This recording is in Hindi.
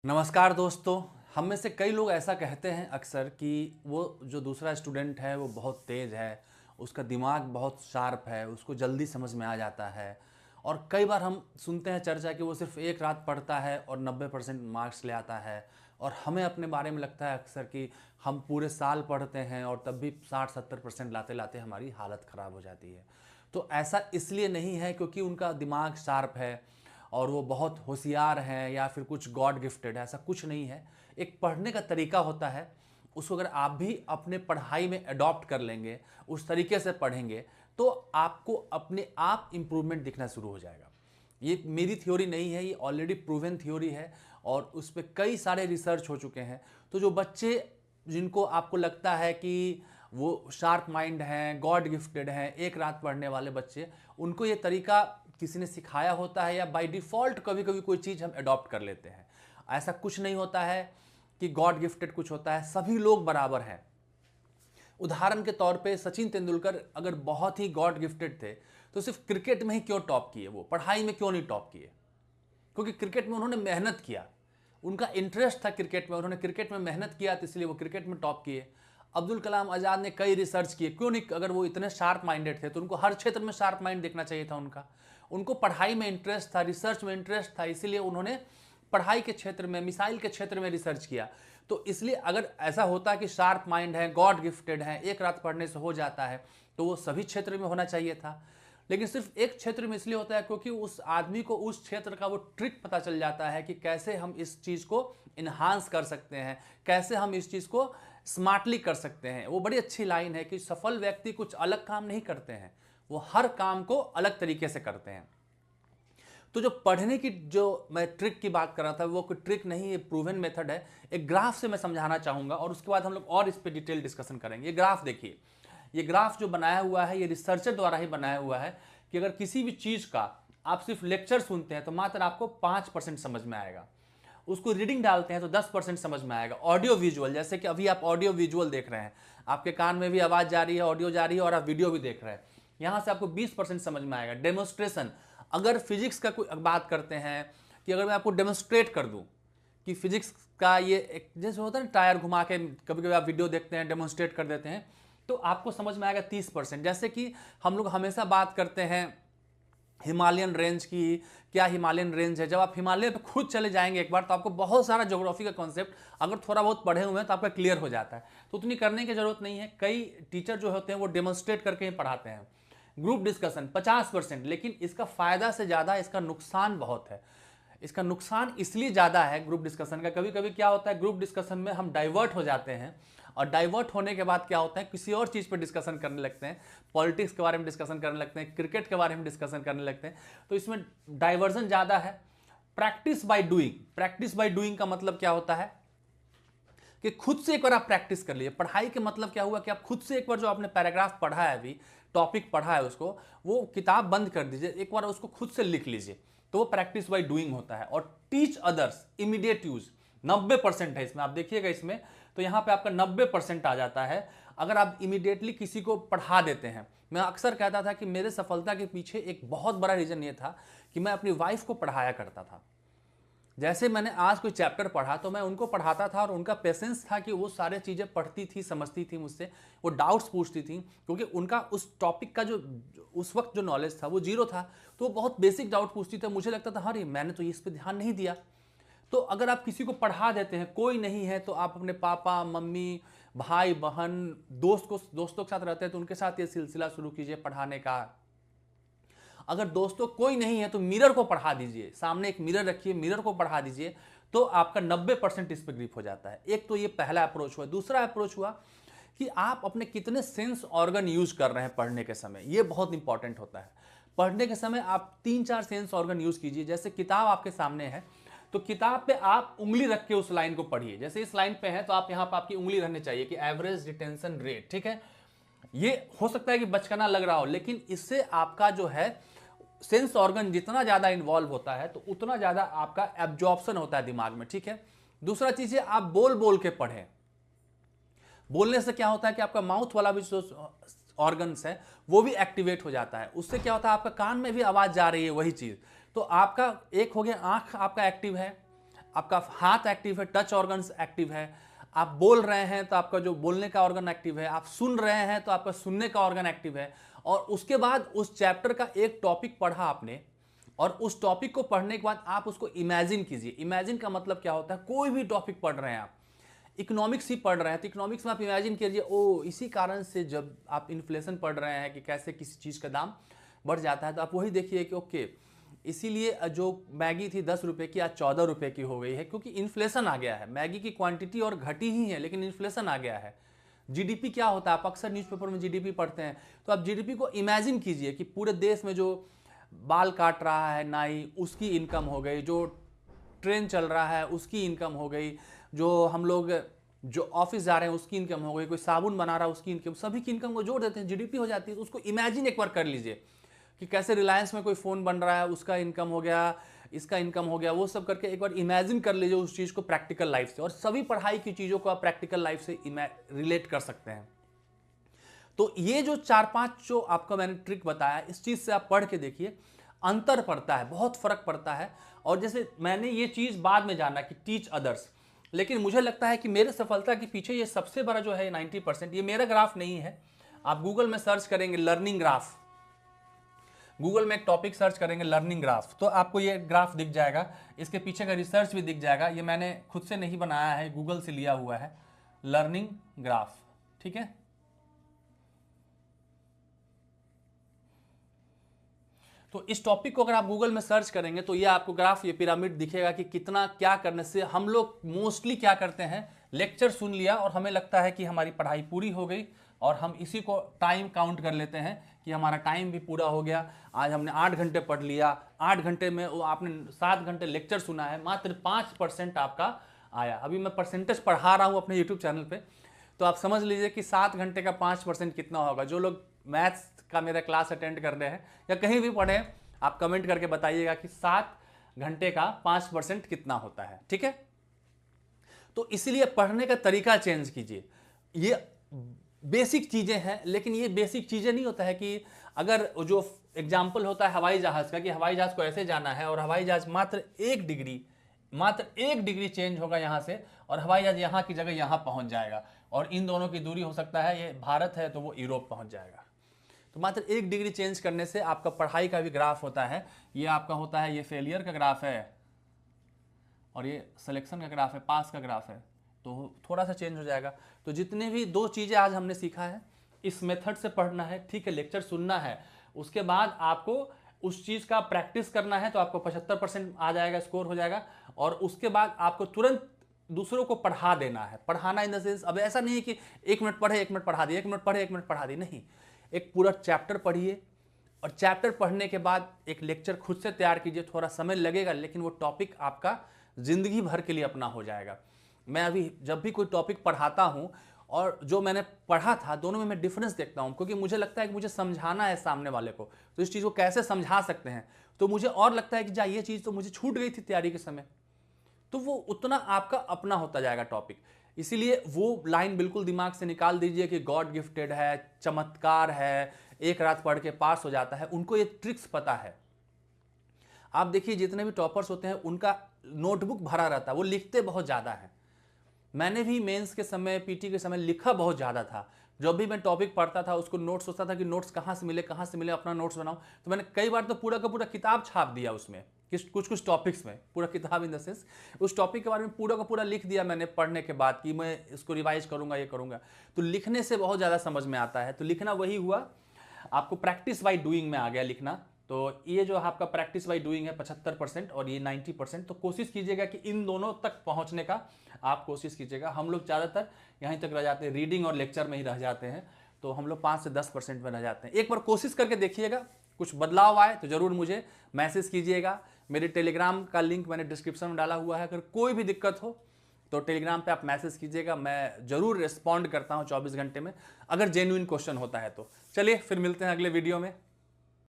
नमस्कार दोस्तों। हम में से कई लोग ऐसा कहते हैं अक्सर कि वो जो दूसरा स्टूडेंट है वो बहुत तेज़ है, उसका दिमाग बहुत शार्प है, उसको जल्दी समझ में आ जाता है। और कई बार हम सुनते हैं चर्चा कि वो सिर्फ एक रात पढ़ता है और 90% मार्क्स ले आता है। और हमें अपने बारे में लगता है अक्सर कि हम पूरे साल पढ़ते हैं और तब भी 60-70% लाते लाते हमारी हालत ख़राब हो जाती है। तो ऐसा इसलिए नहीं है क्योंकि उनका दिमाग शार्प है और वो बहुत होशियार हैं या फिर कुछ गॉड गिफ्टेड है, ऐसा कुछ नहीं है। एक पढ़ने का तरीका होता है, उसको अगर आप भी अपने पढ़ाई में अडॉप्ट कर लेंगे, उस तरीके से पढ़ेंगे, तो आपको अपने आप इम्प्रूवमेंट दिखना शुरू हो जाएगा। ये मेरी थ्योरी नहीं है, ये ऑलरेडी प्रूवन थ्योरी है और उस पर कई सारे रिसर्च हो चुके हैं। तो जो बच्चे जिनको आपको लगता है कि वो शार्प माइंड हैं, गॉड गिफ्टेड हैं, एक रात पढ़ने वाले बच्चे, उनको ये तरीका किसी ने सिखाया होता है या बाय डिफ़ॉल्ट कभी कभी कोई चीज़ हम अडॉप्ट कर लेते हैं। ऐसा कुछ नहीं होता है कि गॉड गिफ्टेड कुछ होता है, सभी लोग बराबर हैं। उदाहरण के तौर पे सचिन तेंदुलकर अगर बहुत ही गॉड गिफ्टेड थे तो सिर्फ क्रिकेट में ही क्यों टॉप किए, वो पढ़ाई में क्यों नहीं टॉप किए? क्योंकि क्रिकेट में उन्होंने मेहनत किया, उनका इंटरेस्ट था क्रिकेट में, उन्होंने क्रिकेट में मेहनत किया तो इसलिए वो क्रिकेट में टॉप किए। अब्दुल कलाम आज़ाद ने कई रिसर्च किए, क्यों नहीं? अगर वो इतने शार्प माइंडेड थे तो उनको हर क्षेत्र में शार्प माइंड देखना चाहिए था उनका। उनको पढ़ाई में इंटरेस्ट था, रिसर्च में इंटरेस्ट था, इसीलिए उन्होंने पढ़ाई के क्षेत्र में, मिसाइल के क्षेत्र में रिसर्च किया। तो इसलिए अगर ऐसा होता कि शार्प माइंड है, गॉड गिफ्टेड है, एक रात पढ़ने से हो जाता है, तो वो सभी क्षेत्र में होना चाहिए था। लेकिन सिर्फ एक क्षेत्र में इसलिए होता है क्योंकि उस आदमी को उस क्षेत्र का वो ट्रिक पता चल जाता है कि कैसे हम इस चीज़ को इन्हांस कर सकते हैं, कैसे हम इस चीज़ को स्मार्टली कर सकते हैं। वो बड़ी अच्छी लाइन है कि सफल व्यक्ति कुछ अलग काम नहीं करते हैं, वो हर काम को अलग तरीके से करते हैं। तो जो पढ़ने की जो मैं ट्रिक की बात कर रहा था, वो कोई ट्रिक नहीं, ये प्रूवन मेथड है। एक ग्राफ से मैं समझाना चाहूँगा और उसके बाद हम लोग और इस पर डिटेल डिस्कशन करेंगे। ये ग्राफ देखिए, ये ग्राफ जो बनाया हुआ है ये रिसर्चर द्वारा ही बनाया हुआ है कि अगर किसी भी चीज़ का आप सिर्फ लेक्चर सुनते हैं तो मात्र आपको 5% समझ में आएगा, उसको रीडिंग डालते हैं तो 10% समझ में आएगा। ऑडियो विजुअल, जैसे कि अभी आप ऑडियो विजुअल देख रहे हैं, आपके कान में भी आवाज़ जा रही है, ऑडियो जा रही है और आप वीडियो भी देख रहे हैं, यहाँ से आपको 20% समझ में आएगा। डेमोस्ट्रेशन, अगर फिजिक्स का कोई बात करते हैं कि अगर मैं आपको डेमोस्ट्रेट कर दूँ कि फिजिक्स का ये एक जैसे होता है ना, टायर घुमा के कभी कभी आप वीडियो देखते हैं, डेमोस्ट्रेट कर देते हैं, तो आपको समझ में आएगा 30%। जैसे कि हम लोग हमेशा बात करते हैं हिमालयन रेंज की, क्या हिमालयन रेंज है। जब आप हिमालय पे खुद चले जाएंगे एक बार तो आपको बहुत सारा ज्योग्राफी का कॉन्सेप्ट अगर थोड़ा बहुत पढ़े हुए हैं तो आपका क्लियर हो जाता है, तो उतनी करने की जरूरत नहीं है। कई टीचर जो होते हैं वो डेमोन्स्ट्रेट करके ही पढ़ाते हैं। ग्रुप डिस्कशन 50%, लेकिन इसका फायदा से ज़्यादा इसका नुकसान बहुत है। इसका नुकसान इसलिए ज़्यादा है ग्रुप डिस्कशन का, कभी कभी क्या होता है ग्रुप डिस्कशन में हम डाइवर्ट हो जाते हैं और डाइवर्ट होने के बाद क्या होता है किसी और चीज़ पर डिस्कशन करने लगते हैं, पॉलिटिक्स के बारे में डिस्कशन करने लगते हैं, क्रिकेट के बारे में डिस्कशन करने लगते हैं, तो इसमें डाइवर्जन ज़्यादा है। Practice by doing, practice by doing का मतलब क्या होता है कि खुद से एक बार आप प्रैक्टिस कर लीजिए। पढ़ाई के मतलब क्या हुआ कि आप खुद से एक बार जो आपने पैराग्राफ पढ़ा है, अभी टॉपिक पढ़ा है, उसको वो किताब बंद कर दीजिए, एक बार उसको खुद से लिख लीजिए, तो वो प्रैक्टिस बाय डूइंग होता है। और टीच अदर्स, इमीडिएट यूज 90% है इसमें, आप देखिएगा इसमें तो यहाँ पे आपका 90% आ जाता है अगर आप इमीडिएटली किसी को पढ़ा देते हैं। मैं अक्सर कहता था कि मेरे सफलता के पीछे एक बहुत बड़ा रीजन ये था कि मैं अपनी वाइफ को पढ़ाया करता था। जैसे मैंने आज कोई चैप्टर पढ़ा तो मैं उनको पढ़ाता था और उनका पेशेंस था कि वो सारे चीज़ें पढ़ती थी, समझती थी मुझसे, वो डाउट्स पूछती थी, क्योंकि उनका उस टॉपिक का जो उस वक्त जो नॉलेज था वो जीरो था, तो वो बहुत बेसिक डाउट पूछती थी। मुझे लगता था अरे मैंने तो इस पर ध्यान नहीं दिया। तो अगर आप किसी को पढ़ा देते हैं, कोई नहीं है तो आप अपने पापा मम्मी भाई बहन दोस्तों के साथ रहते हैं तो उनके साथ ये सिलसिला शुरू कीजिए पढ़ाने का। अगर दोस्तों कोई नहीं है तो मिरर को पढ़ा दीजिए, सामने एक मिरर रखिए, मिरर को पढ़ा दीजिए, तो आपका 90% इस पर ग्रिप हो जाता है। एक तो ये पहला अप्रोच हुआ। दूसरा अप्रोच हुआ कि आप अपने कितने सेंस ऑर्गन यूज कर रहे हैं पढ़ने के समय, ये बहुत इंपॉर्टेंट होता है। पढ़ने के समय आप 3-4 सेंस ऑर्गन यूज कीजिए। जैसे किताब आपके सामने है तो किताब पे आप उंगली रख के उस लाइन को पढ़िए। जैसे इस लाइन पे है तो आप यहाँ पे आपकी उंगली रहनी चाहिए कि एवरेज रिटेंशन रेट, ठीक है। ये हो सकता है कि बचकाना लग रहा हो, लेकिन इससे आपका जो है सेंस ऑर्गन जितना ज्यादा इन्वॉल्व होता है तो उतना ज्यादा आपका एब्जॉर्प्शन होता है दिमाग में, ठीक है। दूसरा चीज है आप बोल बोल के पढ़ें। बोलने से क्या होता है कि आपका माउथ वाला भी जो ऑर्गन्स है वो भी एक्टिवेट हो जाता है। उससे क्या होता है आपका कान में भी आवाज जा रही है, वही चीज। तो आपका एक हो गया आंख आपका एक्टिव है, आपका हाथ एक्टिव है, टच ऑर्गन्स एक्टिव है, आप बोल रहे हैं तो आपका जो बोलने का ऑर्गन एक्टिव है, आप सुन रहे हैं तो आपका सुनने का ऑर्गन एक्टिव है। और उसके बाद उस चैप्टर का एक टॉपिक पढ़ा आपने, और उस टॉपिक को पढ़ने के बाद आप उसको इमेजिन कीजिए। इमेजिन का मतलब क्या होता है, कोई भी टॉपिक पढ़ रहे हैं आप, इकोनॉमिक्स ही पढ़ रहे हैं तो इकोनॉमिक्स में आप इमेजिन कीजिए, ओ इसी कारण से जब आप इन्फ्लेशन पढ़ रहे हैं कि कैसे किसी चीज़ का दाम बढ़ जाता है, तो आप वही देखिए कि ओके इसीलिए जो मैगी थी 10 रुपये की आज 14 रुपये की हो गई है, क्योंकि इन्फ्लेशन आ गया है। मैगी की क्वांटिटी और घटी ही है, लेकिन इन्फ्लेशन आ गया है। जीडीपी क्या होता है, आप अक्सर न्यूज़पेपर में जीडीपी पढ़ते हैं, तो आप जीडीपी को इमेजिन कीजिए कि पूरे देश में जो बाल काट रहा है नाई, उसकी इनकम हो गई, जो ट्रेन चल रहा है उसकी इनकम हो गई, जो हम लोग जो ऑफिस जा रहे हैं उसकी इनकम हो गई, कोई साबुन बना रहा है उसकी इनकम, सभी की इनकम को जोड़ देते हैं, जीडीपी हो जाती है। तो उसको इमेजिन एक बार कर लीजिए कि कैसे रिलायंस में कोई फ़ोन बन रहा है, उसका इनकम हो गया, इसका इनकम हो गया, वो सब करके एक बार इमेजिन कर लीजिए उस चीज़ को प्रैक्टिकल लाइफ से। और सभी पढ़ाई की चीज़ों को आप प्रैक्टिकल लाइफ से रिलेट कर सकते हैं। तो ये जो 4-5 जो आपको मैंने ट्रिक बताया, इस चीज़ से आप पढ़ के देखिए, अंतर पड़ता है, बहुत फर्क पड़ता है। और जैसे मैंने ये चीज़ बाद में जाना कि टीच अदर्स, लेकिन मुझे लगता है कि मेरे सफलता के पीछे ये सबसे बड़ा जो है 90%, ये मेरा ग्राफ नहीं है। आप गूगल में सर्च करेंगे लर्निंग ग्राफ, गूगल में एक टॉपिक सर्च करेंगे लर्निंग ग्राफ, तो आपको ये ग्राफ दिख जाएगा, इसके पीछे का रिसर्च भी दिख जाएगा। ये मैंने खुद से नहीं बनाया है, गूगल से लिया हुआ है लर्निंग ग्राफ, ठीक है। तो इस टॉपिक को अगर आप गूगल में सर्च करेंगे तो ये आपको ग्राफ, ये पिरामिड दिखेगा कि कितना क्या करने से हम लोग मोस्टली क्या करते हैं, लेक्चर सुन लिया और हमें लगता है कि हमारी पढ़ाई पूरी हो गई, और हम इसी को टाइम काउंट कर लेते हैं कि हमारा टाइम भी पूरा हो गया। आज हमने 8 घंटे पढ़ लिया, 8 घंटे में वो आपने 7 घंटे लेक्चर सुना है, मात्र 5% आपका आया। अभी मैं परसेंटेज पढ़ा रहा हूँ अपने यूट्यूब चैनल पे, तो आप समझ लीजिए कि 7 घंटे का 5% कितना होगा। जो लोग मैथ्स का मेरा क्लास अटेंड कर रहे हैं या कहीं भी पढ़े, आप कमेंट करके बताइएगा कि 7 घंटे का 5% कितना होता है, ठीक है। तो इसलिए पढ़ने का तरीका चेंज कीजिए। ये बेसिक चीज़ें हैं, लेकिन ये बेसिक चीज़ें नहीं होता है कि अगर जो एग्जाम्पल होता है हवाई जहाज़ का, कि हवाई जहाज़ को ऐसे जाना है और हवाई जहाज़ मात्र एक डिग्री चेंज होगा यहाँ से, और हवाई जहाज़ यहाँ की जगह यहाँ पहुँच जाएगा, और इन दोनों की दूरी हो सकता है, ये भारत है तो वो यूरोप पहुँच जाएगा। तो मात्र 1 डिग्री चेंज करने से आपका पढ़ाई का भी ग्राफ होता है, ये आपका होता है, ये फेलियर का ग्राफ है और ये सिलेक्शन का ग्राफ है, पास का ग्राफ है, तो थोड़ा सा चेंज हो जाएगा। तो जितने भी 2 चीज़ें आज हमने सीखा है, इस मेथड से पढ़ना है, ठीक है, लेक्चर सुनना है, उसके बाद आपको उस चीज़ का प्रैक्टिस करना है, तो आपको 75% आ जाएगा, स्कोर हो जाएगा। और उसके बाद आपको तुरंत दूसरों को पढ़ा देना है। पढ़ाना इन द सेंस, अब ऐसा नहीं है कि 1 मिनट पढ़े 1 मिनट पढ़ा दिए, 1 मिनट पढ़े 1 मिनट पढ़ा दिए, नहीं, एक पूरा चैप्टर पढ़िए, और चैप्टर पढ़ने के बाद एक लेक्चर खुद से तैयार कीजिए। थोड़ा समय लगेगा, लेकिन वो टॉपिक आपका ज़िंदगी भर के लिए अपना हो जाएगा। मैं अभी जब भी कोई टॉपिक पढ़ाता हूँ और जो मैंने पढ़ा था, दोनों में मैं डिफरेंस देखता हूँ, क्योंकि मुझे लगता है कि मुझे समझाना है सामने वाले को, तो इस चीज़ को कैसे समझा सकते हैं। तो मुझे और लगता है कि जा ये चीज़ तो मुझे छूट गई थी तैयारी के समय, तो वो उतना आपका अपना होता जाएगा टॉपिक। इसीलिए वो लाइन बिल्कुल दिमाग से निकाल दीजिए कि गॉड गिफ्टेड है, चमत्कार है, एक रात पढ़ के पास हो जाता है। उनको ये ट्रिक्स पता है। आप देखिए जितने भी टॉपर्स होते हैं उनका नोटबुक भरा रहता है, वो लिखते बहुत ज़्यादा है। मैंने भी मेंस के समय, पीटी के समय लिखा बहुत ज़्यादा था। जब भी मैं टॉपिक पढ़ता था, उसको नोट्स सोचता था कि नोट्स कहाँ से मिले, अपना नोट्स बनाऊं। तो मैंने कई बार तो पूरा का पूरा किताब छाप दिया उसमें, कुछ टॉपिक्स में, पूरा किताब इन द सेंस उस टॉपिक के बारे में पूरा का पूरा लिख दिया मैंने पढ़ने के बाद कि मैं इसको रिवाइज करूंगा, ये करूंगा। तो लिखने से बहुत ज़्यादा समझ में आता है। तो लिखना वही हुआ, आपको प्रैक्टिस बाई डूइंग में आ गया लिखना। तो ये जो आपका प्रैक्टिस बाई डूइंग है 75% और ये 90%। तो कोशिश कीजिएगा कि इन दोनों तक पहुंचने का आप कोशिश कीजिएगा। हम लोग ज़्यादातर यहीं तक रह जाते हैं, रीडिंग और लेक्चर में ही रह जाते हैं। तो हम लोग 5 से 10% में रह जाते हैं। एक बार कोशिश करके देखिएगा, कुछ बदलाव आए तो ज़रूर मुझे मैसेज कीजिएगा। मेरे टेलीग्राम का लिंक मैंने डिस्क्रिप्शन में डाला हुआ है। अगर कोई भी दिक्कत हो तो टेलीग्राम पे आप मैसेज कीजिएगा, मैं ज़रूर रिस्पॉन्ड करता हूँ 24 घंटे में, अगर जेन्युइन क्वेश्चन होता है तो। चलिए फिर मिलते हैं अगले वीडियो में।